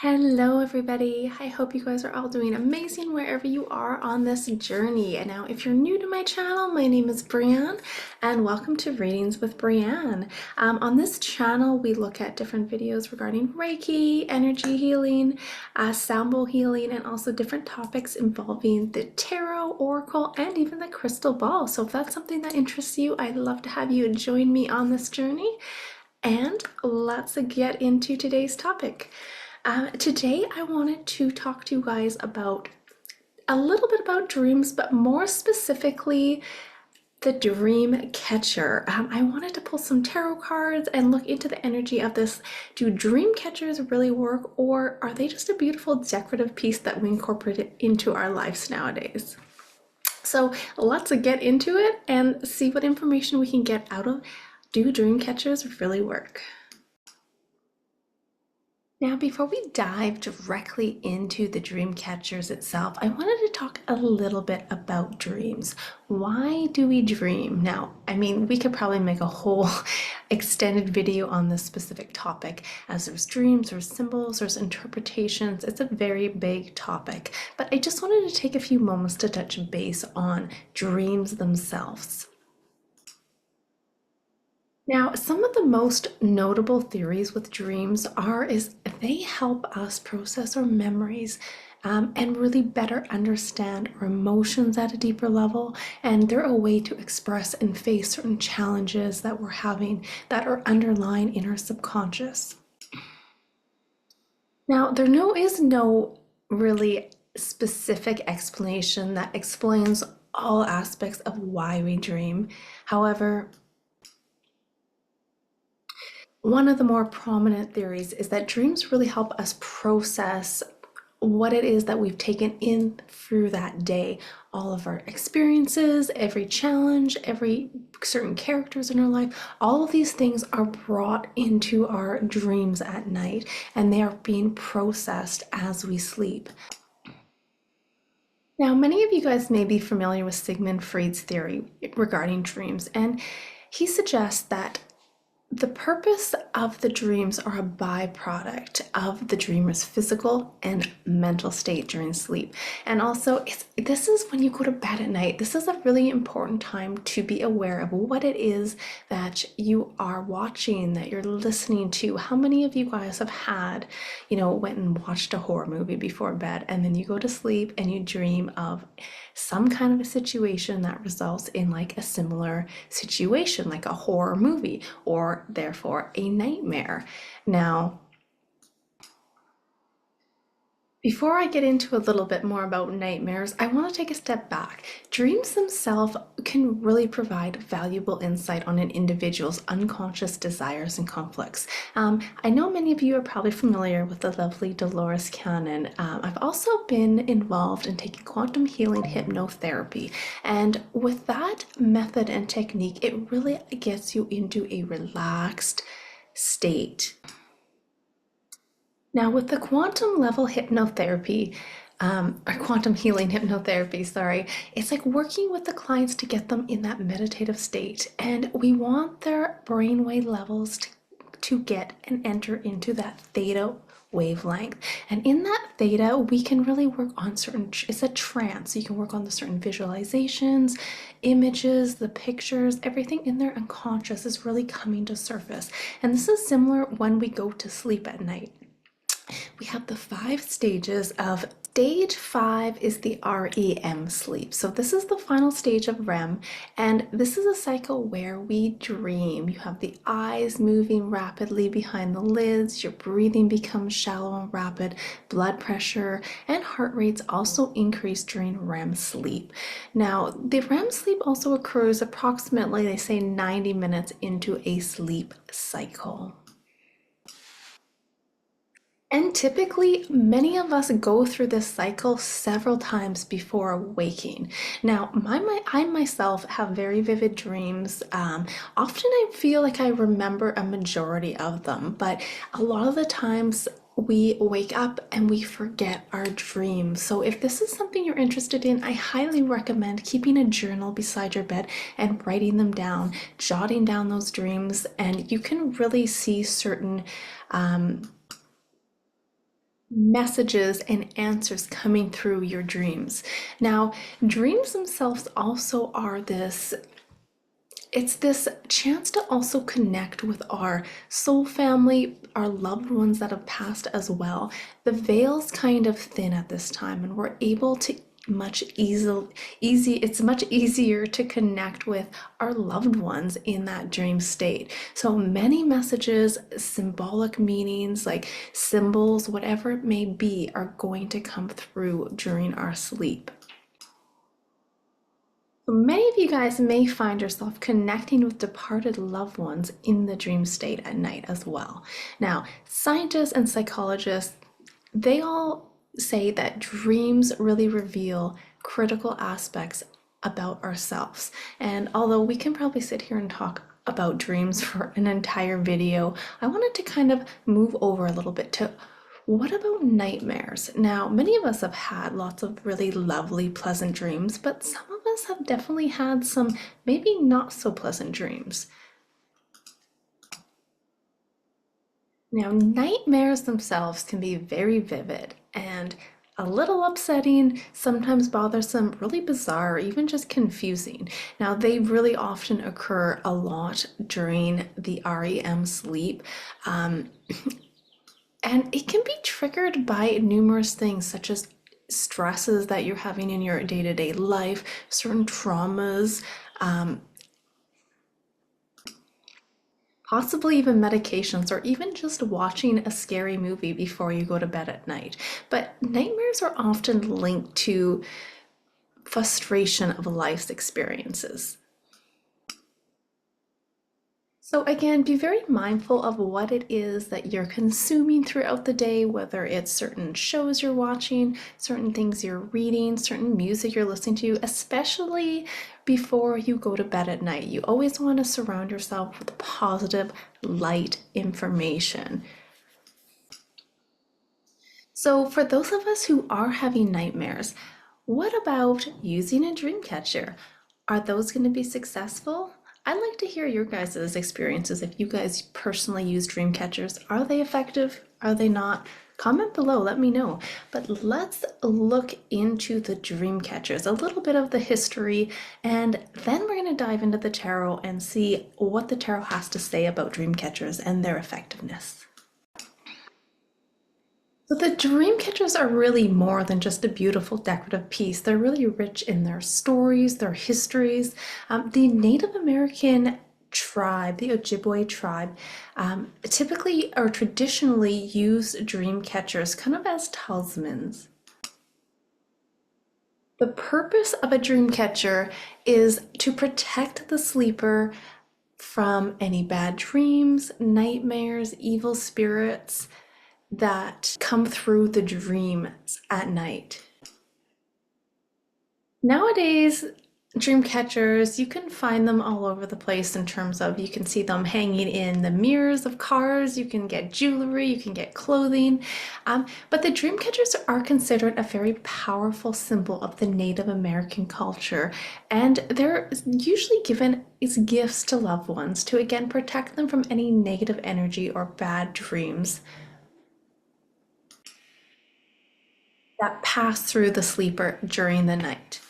Hello everybody, I hope you guys are all doing amazing wherever you are on this journey. And now if you're new to my channel, my name is Breanne and welcome to Readings with Breanne. On this channel we look at different videos regarding Reiki, energy healing, sound bowl healing, and also different topics involving the tarot, oracle, and even the crystal ball. So if that's something that interests you, I'd love to have you join me on this journey. And let's get into today's topic. Today I wanted to talk to you guys about a little bit about dreams, but more specifically the dream catcher. I wanted to pull some tarot cards and look into the energy of this. Do dream catchers really work, or are they just a beautiful decorative piece that we incorporate into our lives nowadays? So let's get into it and see what information we can get out of do dream catchers really work? Now, before we dive directly into the dream catchers itself, I wanted to talk a little bit about dreams. Why do we dream? Now, I mean, we could probably make a whole extended video on this specific topic, as there's dreams, there's symbols, there's interpretations. It's a very big topic, but I just wanted to take a few moments to touch base on dreams themselves. Now, some of the most notable theories with dreams is they help us process our memories and really better understand our emotions at a deeper level. And they're a way to express and face certain challenges that we're having that are underlying in our subconscious. Now, is no really specific explanation that explains all aspects of why we dream. However, one of the more prominent theories is that dreams really help us process what it is that we've taken in through that day, all of our experiences, every challenge, every certain characters in our life, all of these things are brought into our dreams at night and they are being processed as we sleep. Now, many of you guys may be familiar with Sigmund Freud's theory regarding dreams, and he suggests that the purpose of the dreams are a byproduct of the dreamer's physical and mental state during sleep. And also, this is when you go to bed at night. This is a really important time to be aware of what it is that you are watching, that you're listening to. How many of you guys have went and watched a horror movie before bed, and then you go to sleep and you dream of some kind of a situation that results in like a similar situation, like a horror movie, or therefore a nightmare. Now, before I get into a little bit more about nightmares, I want to take a step back. Dreams themselves can really provide valuable insight on an individual's unconscious desires and conflicts. I know many of you are probably familiar with the lovely Dolores Cannon. I've also been involved in taking quantum healing hypnotherapy, and with that method and technique, it really gets you into a relaxed state. Now, with the quantum level hypnotherapy, or quantum healing hypnotherapy, sorry, it's like working with the clients to get them in that meditative state. And we want their brainwave levels to get and enter into that theta wavelength. And in that theta, we can really work on it's a trance. You can work on the certain visualizations, images, the pictures, everything in their unconscious is really coming to surface. And this is similar when we go to sleep at night. We have the 5 stages of stage 5 is the REM sleep. So this is the final stage of REM, and this is a cycle where we dream. You have the eyes moving rapidly behind the lids, your breathing becomes shallow and rapid, blood pressure and heart rates also increase during REM sleep. Now, the REM sleep also occurs approximately, they say, 90 minutes into a sleep cycle. And typically, many of us go through this cycle several times before waking. Now, I myself have very vivid dreams. Often I feel like I remember a majority of them, but a lot of the times we wake up and we forget our dreams. So if this is something you're interested in, I highly recommend keeping a journal beside your bed and writing them down, jotting down those dreams, and you can really see certain messages and answers coming through your dreams. Now, dreams themselves also are it's this chance to also connect with our soul family, our loved ones that have passed as well. The veil's kind of thin at this time, and we're able to it's much easier to connect with our loved ones in that dream state. So many messages, symbolic meanings, like symbols, whatever it may be, are going to come through during our sleep. Many of you guys may find yourself connecting with departed loved ones in the dream state at night as well. Now, scientists and psychologists, they all say that dreams really reveal critical aspects about ourselves. And although we can probably sit here and talk about dreams for an entire video, I wanted to kind of move over a little bit to what about nightmares? Now, many of us have had lots of really lovely, pleasant dreams, but some of us have definitely had some maybe not so pleasant dreams. Now, nightmares themselves can be very vivid and a little upsetting, sometimes bothersome, really bizarre, or even just confusing. Now, they really often occur a lot during the REM sleep. And it can be triggered by numerous things, such as stresses that you're having in your day-to-day life, certain traumas, possibly even medications, or even just watching a scary movie before you go to bed at night. But nightmares are often linked to frustration of life's experiences. So again, be very mindful of what it is that you're consuming throughout the day, whether it's certain shows you're watching, certain things you're reading, certain music you're listening to, especially before you go to bed at night. You always want to surround yourself with positive, light information. So for those of us who are having nightmares, what about using a dream catcher? Are those going to be successful? I'd like to hear your guys' experiences if you guys personally use dream catchers. Are they effective? Are they not? Comment below, let me know. But let's look into the dream catchers, a little bit of the history, and then we're going to dive into the tarot and see what the tarot has to say about dream catchers and their effectiveness. So the dream catchers are really more than just a beautiful decorative piece. They're really rich in their stories, their histories. The Native American tribe, the Ojibwe tribe, typically or traditionally use dream catchers kind of as talismans. The purpose of a dream catcher is to protect the sleeper from any bad dreams, nightmares, evil spirits that come through the dreams at night. Nowadays, dream catchers, you can find them all over the place in terms of you can see them hanging in the mirrors of cars, you can get jewelry, you can get clothing. But the dream catchers are considered a very powerful symbol of the Native American culture, and they're usually given as gifts to loved ones to again protect them from any negative energy or bad dreams that pass through the sleeper during the night.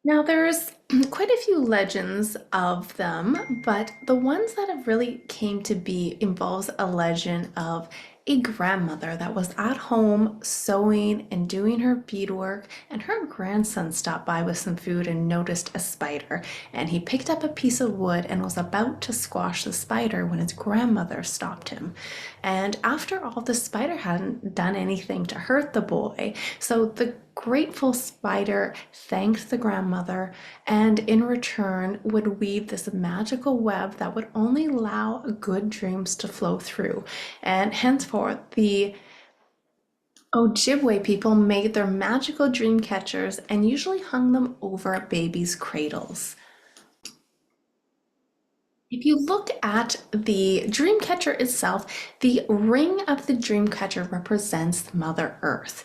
Now, there's quite a few legends of them, but the ones that have really came to be involves a legend of a grandmother that was at home sewing and doing her beadwork, and her grandson stopped by with some food and noticed a spider, and he picked up a piece of wood and was about to squash the spider when his grandmother stopped him. And after all, the spider hadn't done anything to hurt the boy, so the grateful spider thanked the grandmother and in return would weave this magical web that would only allow good dreams to flow through. And henceforth, the Ojibwe people made their magical dream catchers and usually hung them over babies' cradles. If you look at the dream catcher itself, the ring of the dream catcher represents Mother Earth.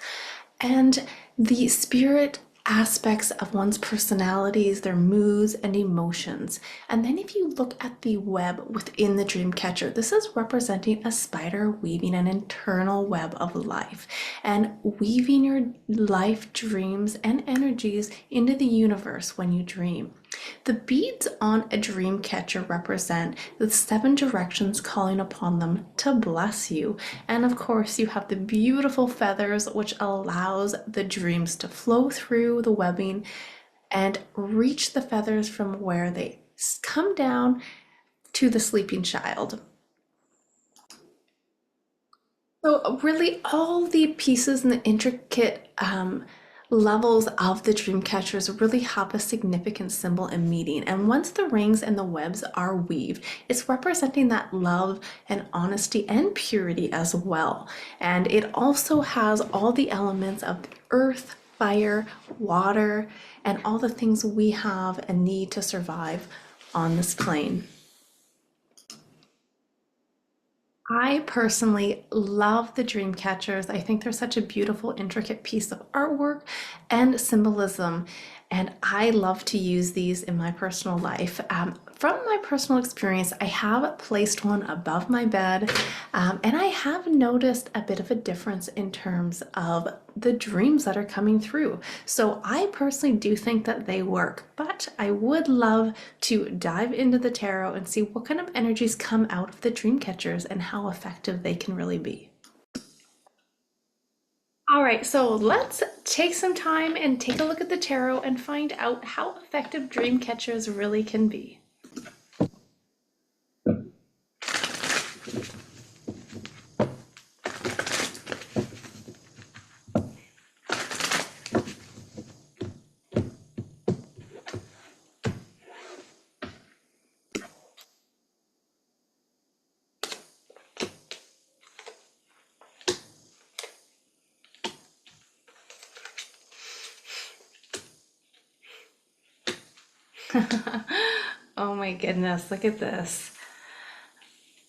And the spirit aspects of one's personalities, their moods, and emotions. And then if you look at the web within the dream catcher, this is representing a spider weaving an internal web of life and weaving your life dreams and energies into the universe when you dream. The beads on a dream catcher represent the 7 directions calling upon them to bless you. And of course, you have the beautiful feathers, which allows the dreams to flow through the webbing and reach the feathers from where they come down to the sleeping child. So really all the pieces and the intricate levels of the dream catchers really have a significant symbol and meaning. And once the rings and the webs are weaved, it's representing that love and honesty and purity as well. And it also has all the elements of earth, fire, water, and all the things we have and need to survive on this plane. I personally love the dream catchers. I think they're such a beautiful, intricate piece of artwork and symbolism. And I love to use these in my personal life. From my personal experience, I have placed one above my bed, and I have noticed a bit of a difference in terms of the dreams that are coming through. So I personally do think that they work, but I would love to dive into the tarot and see what kind of energies come out of the dream catchers and how effective they can really be. All right, so let's take some time and take a look at the tarot and find out how effective dream catchers really can be. Oh my goodness, look at this.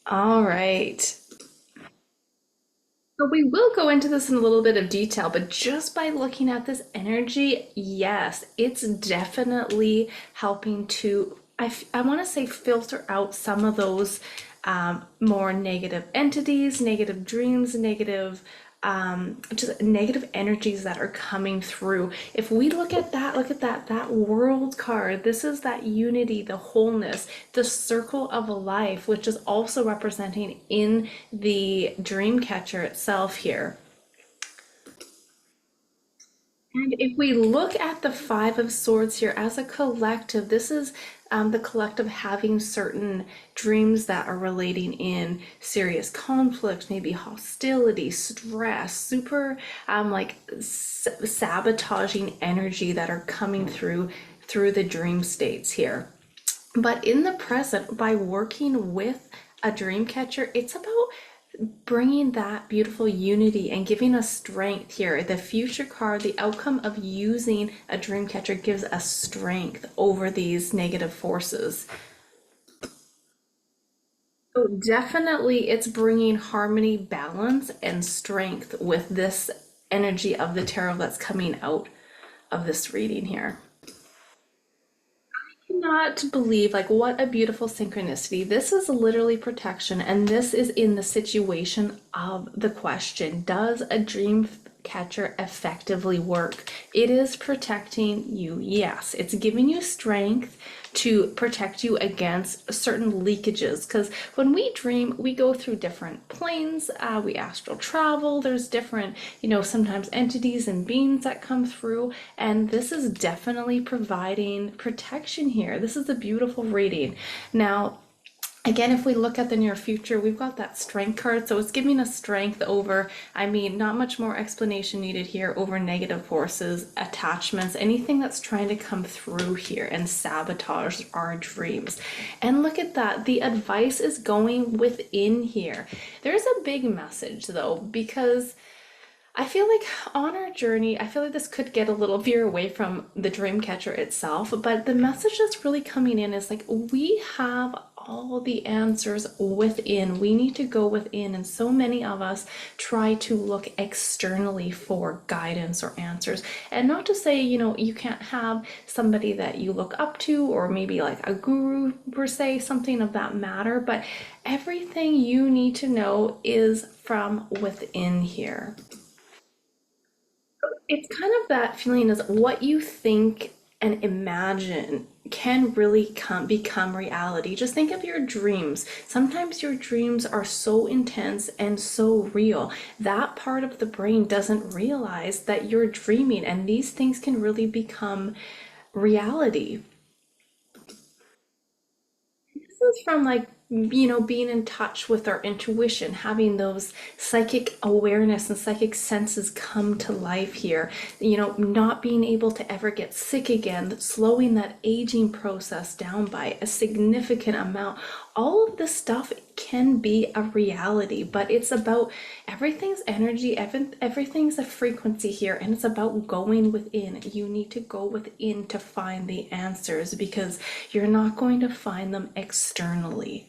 All right. So we will go into this in a little bit of detail, but just by looking at this energy, yes, it's definitely helping to, I want to say, filter out some of those more negative entities, negative dreams, negative just negative energies that are coming through. If we look at that world card. This is that unity, the wholeness, the circle of life, which is also representing in the dream catcher itself here. And if we look at the Five of Swords here as a collective, this is the collective having certain dreams that are relating in serious conflict, maybe hostility, stress, super like sabotaging energy that are coming through the dream states here. But in the present, by working with a dream catcher, it's about bringing that beautiful unity and giving us strength here. The future card, the outcome of using a dream catcher gives us strength over these negative forces. So definitely it's bringing harmony, balance, and strength with this energy of the tarot that's coming out of this reading here. Cannot believe, like, what a beautiful synchronicity. This is literally protection, and this is in the situation of the question. Does a dream catcher effectively work? It is protecting you, yes. It's giving you strength to protect you against certain leakages, because when we dream, we go through different planes, we astral travel, there's different, sometimes entities and beings that come through, and this is definitely providing protection here. This is a beautiful reading. Now, again, if we look at the near future, we've got that strength card. So it's giving us strength over, not much more explanation needed here, over negative forces, attachments, anything that's trying to come through here and sabotage our dreams. And look at that. The advice is going within here. There's a big message though, because I feel like on our journey, I feel like this could get a little veer away from the dream catcher itself, but the message that's really coming in is like we have all the answers within. We need to go within, and so many of us try to look externally for guidance or answers. And not to say, you can't have somebody that you look up to, or maybe like a guru per se, something of that matter, but everything you need to know is from within here. It's kind of that feeling is what you think and imagine can really become reality. Just think of your dreams. Sometimes your dreams are so intense and so real. That part of the brain doesn't realize that you're dreaming, and these things can really become reality. This is from like, being in touch with our intuition, having those psychic awareness and psychic senses come to life here. Not being able to ever get sick again, slowing that aging process down by a significant amount. All of this stuff can be a reality, but it's about everything's energy, everything's a frequency here, and it's about going within. You need to go within to find the answers, because you're not going to find them externally.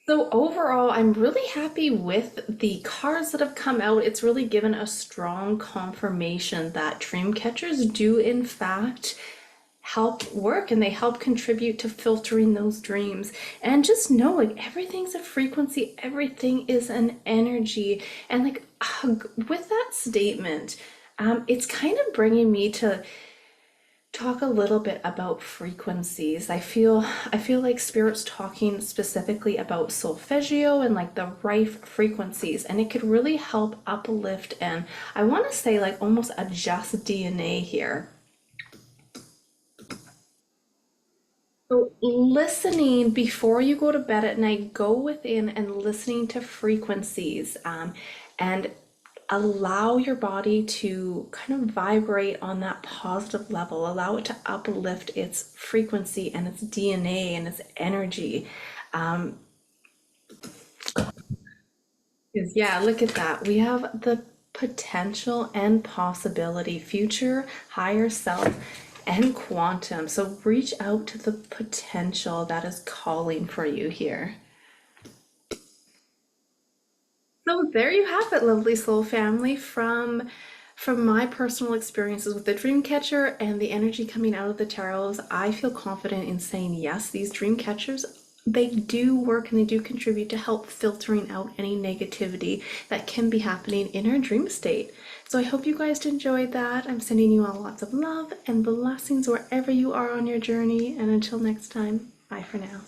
So overall, I'm really happy with the cards that have come out. It's really given a strong confirmation that dream catchers do in fact help work, and they help contribute to filtering those dreams. And just know, like, everything's a frequency, everything is an energy. And like, with that statement, it's kind of bringing me to talk a little bit about frequencies. I feel like spirit's talking specifically about solfeggio and like the rife frequencies, and it could really help uplift, and I want to say like almost adjust DNA here. So listening before you go to bed at night, go within and listening to frequencies, and allow your body to kind of vibrate on that positive level. Allow it to uplift its frequency and its DNA and its energy. Um, yeah, look at that. We have the potential and possibility, future, higher self, and quantum. So reach out to the potential that is calling for you here. So there you have it, lovely soul family, from my personal experiences with the dream catcher and the energy coming out of the tarots. I feel confident in saying yes, these dream catchers, they do work and they do contribute to help filtering out any negativity that can be happening in our dream state. So I hope you guys enjoyed that. I'm sending you all lots of love and blessings wherever you are on your journey. And until next time, bye for now.